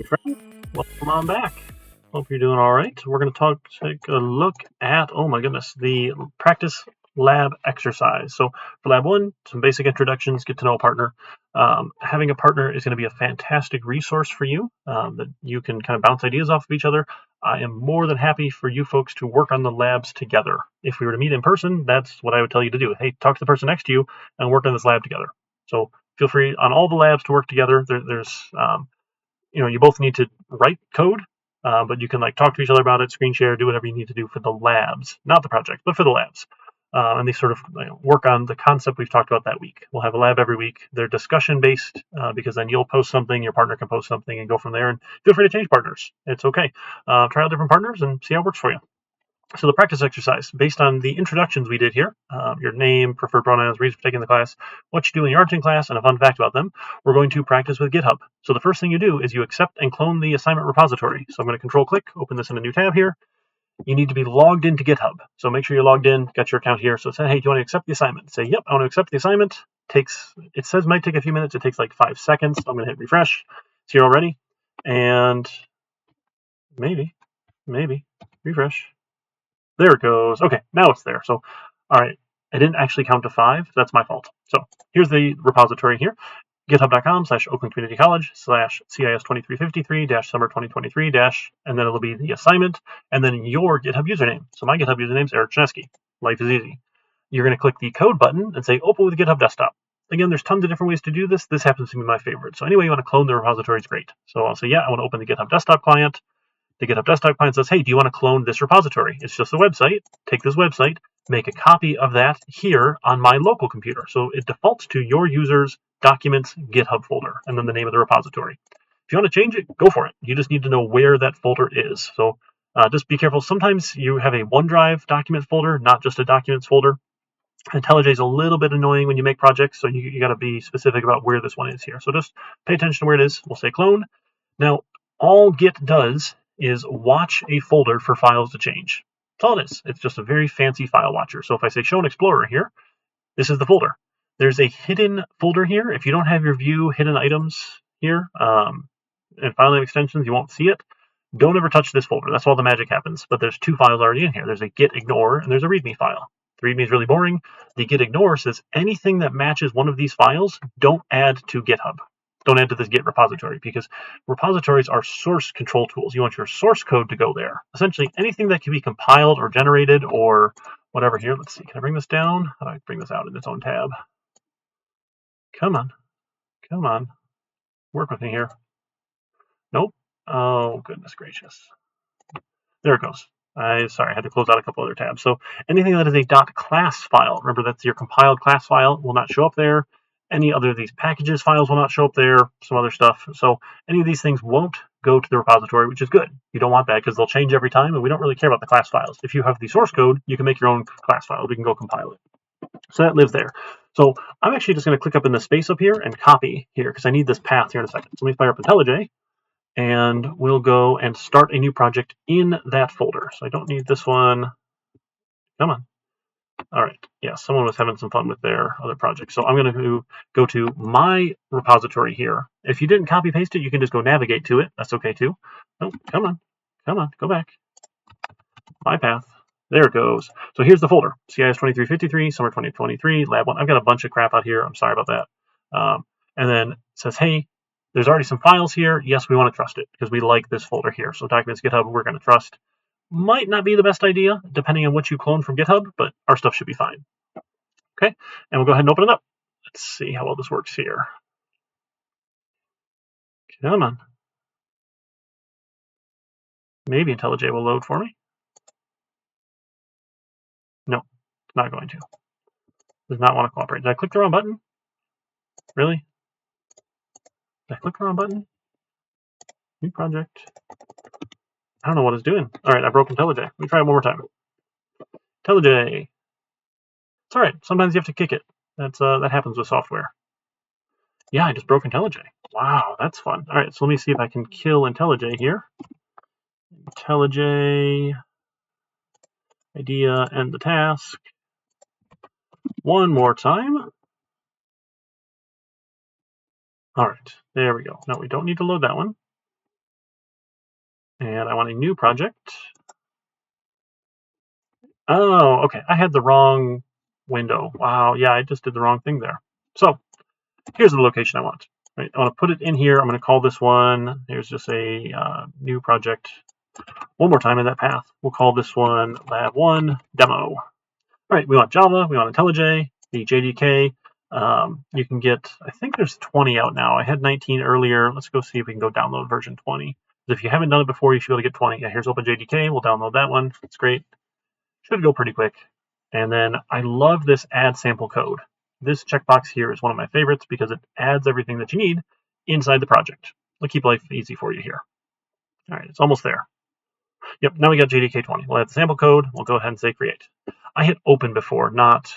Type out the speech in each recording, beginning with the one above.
friend. Welcome on back. Hope you're doing all right. We're going to take a look at, oh my goodness, the practice lab exercise. So for lab one, some basic introductions, get to know a partner. Having a partner is going to be a fantastic resource for you that you can kind of bounce ideas off of each other. I am more than happy for you folks to work on the labs together. If we were to meet in person, that's what I would tell you to do. Hey, talk to the person next to you and work on this lab together. So feel free on all the labs to work together. There's you both need to write code, but you can like talk to each other about it, screen share, do whatever you need to do for the labs, not the project, but for the labs. And they sort of work on the concept we've talked about that week. We'll have a lab every week. They're discussion based because then you'll post something, your partner can post something, and go from there. And feel free to change partners. It's okay. Try out different partners and see how it works for you. So the practice exercise, based on the introductions we did here, your name, preferred pronouns, reason for taking the class, what you do in your arting class, and a fun fact about them, we're going to practice with GitHub. So the first thing you do is you accept and clone the assignment repository. So I'm going to control click, open this in a new tab here. You need to be logged into GitHub. So make sure you're logged in, got your account here. So say, hey, do you want to accept the assignment? Say, yep, I want to accept the assignment. It says might take a few minutes. It takes like 5 seconds. I'm going to hit refresh. It's here already. And maybe, refresh. There it goes. Okay, now it's there. So, all right, I didn't actually count to 5. That's my fault. So here's the repository here. github.com/opencommunitycollege/CIS2353-summer2023- and then it'll be the assignment and then your GitHub username. So my GitHub username is Eric Chinesky. Life is easy. You're going to click the code button and say open with GitHub desktop. Again, there's tons of different ways to do this. This happens to be my favorite. So anyway you want to clone the repository is great. So I'll say, yeah, I want to open the GitHub desktop client. The GitHub desktop client says, hey, do you want to clone this repository? It's just a website. Take this website, make a copy of that here on my local computer. So it defaults to your user's documents GitHub folder and then the name of the repository. If you want to change it, go for it. You just need to know where that folder is. So just be careful. Sometimes you have a OneDrive document folder, not just a documents folder. IntelliJ is a little bit annoying when you make projects, so you got to be specific about where this one is here. So just pay attention to where it is. We'll say clone. Now, all Git does is watch a folder for files to change. That's all it is. It's just a very fancy file watcher. So if I say show an explorer here, this is the folder. There's a hidden folder here. If you don't have your view hidden items here and file name extensions, you won't see it. Don't ever touch this folder. That's where all the magic happens. But there's 2 files already in here. There's a git ignore and there's a readme file. The readme is really boring. The git ignore says anything that matches one of these files, don't add to GitHub. Don't add to this Git repository because repositories are source control tools. You want your source code to go there. Essentially, anything that can be compiled or generated or whatever here. Let's see. Can I bring this down? How do I bring this out in its own tab? Come on. Work with me here. Nope. Oh, goodness gracious. There it goes. I had to close out a couple other tabs. So anything that is a .class file, remember that's your compiled class file, will not show up there. Any other of these packages files will not show up there, some other stuff. So any of these things won't go to the repository, which is good. You don't want that because they'll change every time, and we don't really care about the class files. If you have the source code, you can make your own class file. We can go compile it. So that lives there. So I'm actually just going to click up in the space up here and copy here because I need this path here in a second. So let me fire up IntelliJ, and we'll go and start a new project in that folder. So I don't need this one. Come on. All right. Yeah, someone was having some fun with their other project. So I'm going to go to my repository here. If you didn't copy paste it, you can just go navigate to it. That's okay too. Oh, come on, go back. My path. There it goes. So here's the folder. CIS 2353, summer 2023, lab 1. I've got a bunch of crap out here. I'm sorry about that. And then it says, hey, there's already some files here. Yes, we want to trust it because we like this folder here. So documents GitHub, we're going to trust. Might not be the best idea, depending on what you clone from GitHub, but our stuff should be fine. Okay, and we'll go ahead and open it up. Let's see how well this works here. Come on. Maybe IntelliJ will load for me. No, it's not going to. Does not want to cooperate. Did I click the wrong button? Really? Did I click the wrong button? New project. I don't know what it's doing. All right, I broke IntelliJ. Let me try it one more time. IntelliJ. It's all right. Sometimes you have to kick it. That happens with software. Yeah, I just broke IntelliJ. Wow, that's fun. All right, so let me see if I can kill IntelliJ here. IntelliJ idea and the task. One more time. All right, there we go. No, we don't need to load that one. and I want a new project. Oh, okay. I had the wrong window. Wow. Yeah, I just did the wrong thing there. So here's the location I want. Right. I want to put it in here. I'm going to call this one. Here's just a new project. One more time in that path. We'll call this one Lab 1 Demo. All right. We want Java. We want IntelliJ, the JDK. You can get, I think there's 20 out now. I had 19 earlier. Let's go see if we can go download version 20. If you haven't done it before, you should be able to get 20. Yeah, here's OpenJDK. We'll download that one. It's great. Should go pretty quick. And then I love this add sample code. This checkbox here is one of my favorites because it adds everything that you need inside the project. It'll keep life easy for you here. All right, it's almost there. Yep, now we got JDK 20. We'll add the sample code. We'll go ahead and say create. I hit open before, not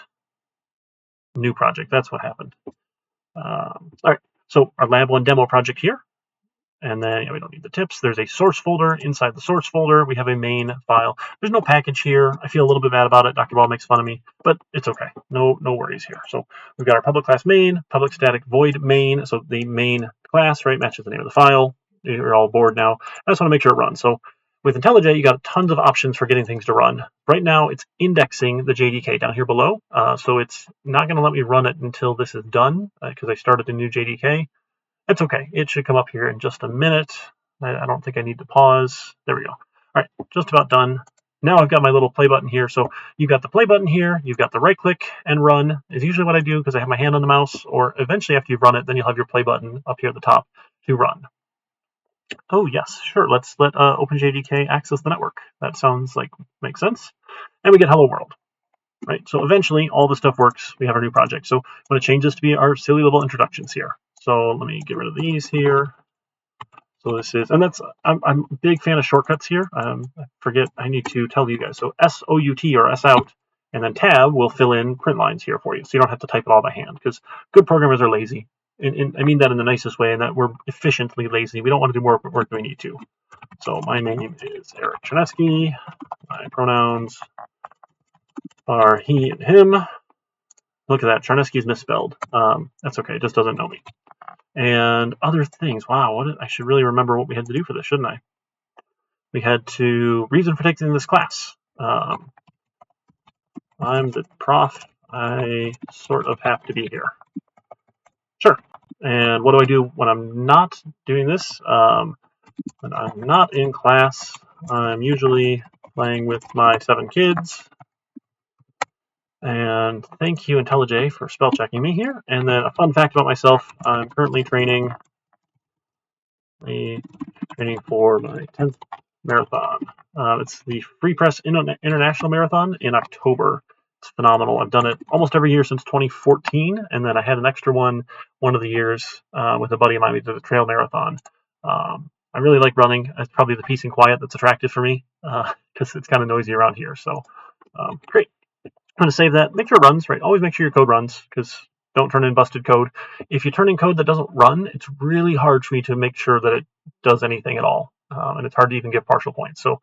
new project. That's what happened. All right, so our Lab 1 demo project here. And then we don't need the tips. There's a source folder. Inside the source folder, we have a main file. There's no package here. I feel a little bit bad about it. Dr. Ball makes fun of me, but it's okay. No worries here. So we've got our public class main, public static void main. So the main class, right, matches the name of the file. You're all bored now. I just want to make sure it runs. So with IntelliJ, you got tons of options for getting things to run. Right now, it's indexing the JDK down here below. So it's not going to let me run it until this is done because I started a new JDK. That's okay. It should come up here in just a minute. I don't think I need to pause. There we go. All right, just about done. Now I've got my little play button here. So you've got the play button here. You've got the right click and run is usually what I do because I have my hand on the mouse, or eventually after you've run it, then you'll have your play button up here at the top to run. Oh, yes, sure. Let's let OpenJDK access the network. That sounds like makes sense. And we get hello world. Right. So eventually all the stuff works. We have our new project. So I'm going to change this to be our silly little introductions here. So let me get rid of these here. So this is, and that's, I'm a big fan of shortcuts here. I forget, I need to tell you guys. So SOUT or S out, and then tab will fill in print lines here for you. So you don't have to type it all by hand because good programmers are lazy. And I mean that in the nicest way, and that we're efficiently lazy. We don't want to do more work than we need to. So my name is Eric Chernesky. My pronouns are he and him. Look at that. Chernesky is misspelled. That's okay. It just doesn't know me. And other things. Wow, I should really remember what we had to do for this, shouldn't I? We had to reason for taking this class. I'm the prof. I sort of have to be here. Sure. And what do I do when I'm not doing this? When I'm not in class, I'm usually playing with my 7 kids. And thank you, IntelliJ, for spell checking me here. And then a fun fact about myself, I'm currently training for my 10th marathon. It's the Free Press International Marathon in October. It's phenomenal. I've done it almost every year since 2014, and then I had an extra one of the years with a buddy of mine. We did a trail marathon. I really like running. It's probably the peace and quiet that's attractive for me because it's kind of noisy around here. So great. I'm going to save that. Make sure it runs, right? Always make sure your code runs because don't turn in busted code. If you turn in code that doesn't run, it's really hard for me to make sure that it does anything at all. And it's hard to even give partial points. So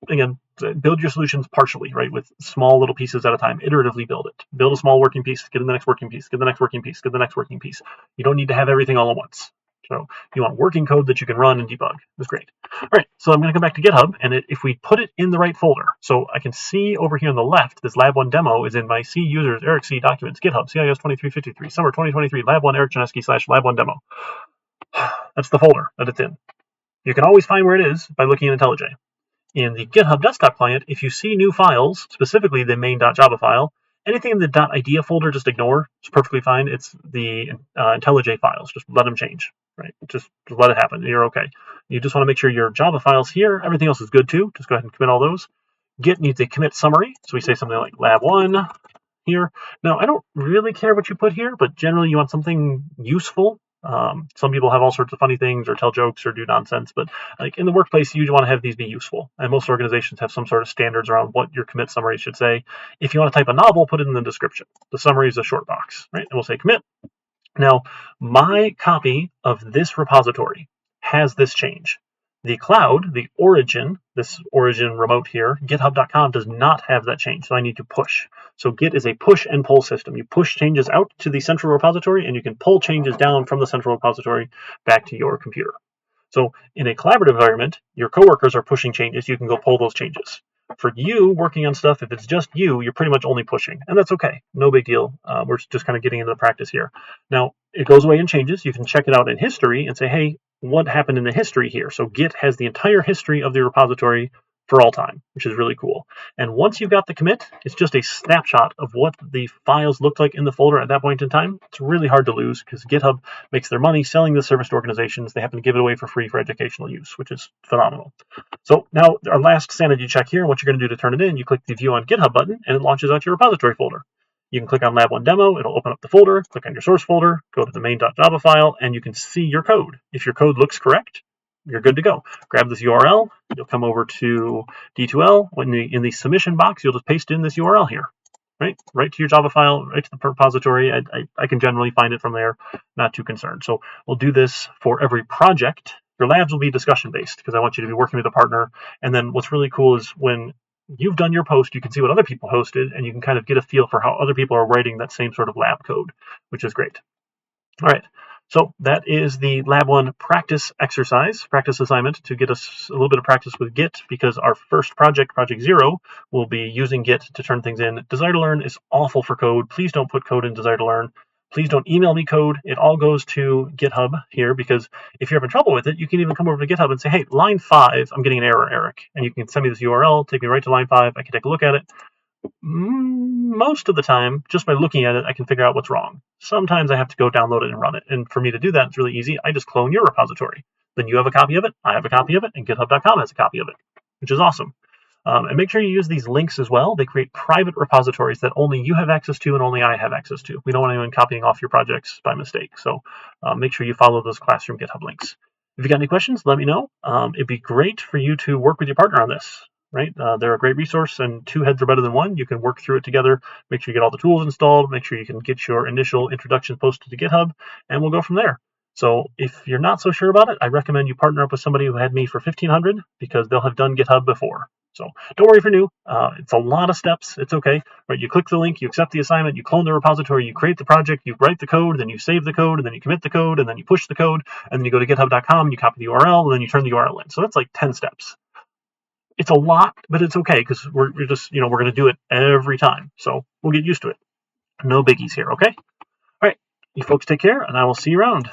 again, build your solutions partially, right? With small little pieces at a time. Iteratively build it. Build a small working piece, get in the next working piece, get the next working piece, get the next working piece. You don't need to have everything all at once. So you want working code that you can run and debug. That's great. All right, so I'm going to come back to GitHub, and if we put it in the right folder, so I can see over here on the left, this Lab 1 demo is in my C users, Eric C documents, GitHub, CIS 2353, summer 2023, Lab 1 Eric Chernesky / Lab 1 demo. That's the folder that it's in. You can always find where it is by looking in IntelliJ. In the GitHub desktop client, if you see new files, specifically the main.java file, anything in the .idea folder, just ignore. It's perfectly fine. It's the IntelliJ files. Just let them change, right? Just let it happen. You're okay. You just want to make sure your Java files here, everything else is good too. Just go ahead and commit all those. Git needs a commit summary. So we say something like lab 1 here. Now, I don't really care what you put here, but generally you want something useful. Some people have all sorts of funny things or tell jokes or do nonsense, but like in the workplace, you want to have these be useful. And most organizations have some sort of standards around what your commit summary should say. If you want to type a novel, put it in the description. The summary is a short box, right? And we'll say commit. Now, my copy of this repository has this change. The cloud, the origin, this origin remote here, github.com does not have that change, so I need to push. So Git is a push and pull system. You push changes out to the central repository, and you can pull changes down from the central repository back to your computer. So in a collaborative environment, your coworkers are pushing changes. You can go pull those changes. For you working on stuff, if it's just you, you're pretty much only pushing, and that's okay. No big deal. We're just kind of getting into the practice here. Now, it goes away and changes. You can check it out in history and say, hey, what happened in the history here? So Git has the entire history of the repository for all time, which is really cool. And once you've got the commit, it's just a snapshot of what the files looked like in the folder at that point in time. It's really hard to lose because GitHub makes their money selling the service to organizations. They happen to give it away for free for educational use, which is phenomenal. So now our last sanity check here, what you're going to do to turn it in, you click the View on GitHub button, and it launches out your repository folder. You can click on Lab 1 Demo, it'll open up the folder, click on your source folder, go to the main.java file, and you can see your code. If your code looks correct, you're good to go. Grab this URL, you'll come over to D2L. In the submission box, you'll just paste in this URL here, right to your Java file, right to the repository. I can generally find it from there, not too concerned. So we'll do this for every project. Your labs will be discussion based because I want you to be working with a partner. And then what's really cool is when you've done your post, you can see what other people hosted, and you can kind of get a feel for how other people are writing that same sort of lab code, which is great. All right, so that is the Lab 1 practice exercise, practice assignment to get us a little bit of practice with Git, because our first project, Project 0, will be using Git to turn things in. Desire to Learn is awful for code. Please don't put code in Desire to Learn. Please don't email me code. It all goes to GitHub here, because if you're having trouble with it, you can even come over to GitHub and say, hey, line 5, I'm getting an error, Eric. And you can send me this URL, take me right to line 5. I can take a look at it. Most of the time, just by looking at it, I can figure out what's wrong. Sometimes I have to go download it and run it. And for me to do that, it's really easy. I just clone your repository. Then you have a copy of it, I have a copy of it, and github.com has a copy of it, which is awesome. And make sure you use these links as well. They create private repositories that only you have access to and only I have access to. We don't want anyone copying off your projects by mistake. So make sure you follow those Classroom GitHub links. If you got any questions, let me know. It'd be great for you to work with your partner on this. Right? They're a great resource, and two heads are better than one. You can work through it together, make sure you get all the tools installed, make sure you can get your initial introduction posted to GitHub, and we'll go from there. So if you're not so sure about it, I recommend you partner up with somebody who had me for $1,500 because they'll have done GitHub before. So don't worry if you're new. It's a lot of steps. It's okay. Right? You click the link, you accept the assignment, you clone the repository, you create the project, you write the code, then you save the code, and then you commit the code, and then you push the code, and then you go to github.com, and you copy the URL, and then you turn the URL in. So that's like 10 steps. It's a lot, but it's okay because we're just, we're going to do it every time. So we'll get used to it. No biggies here, okay? All right. You folks take care, and I will see you around.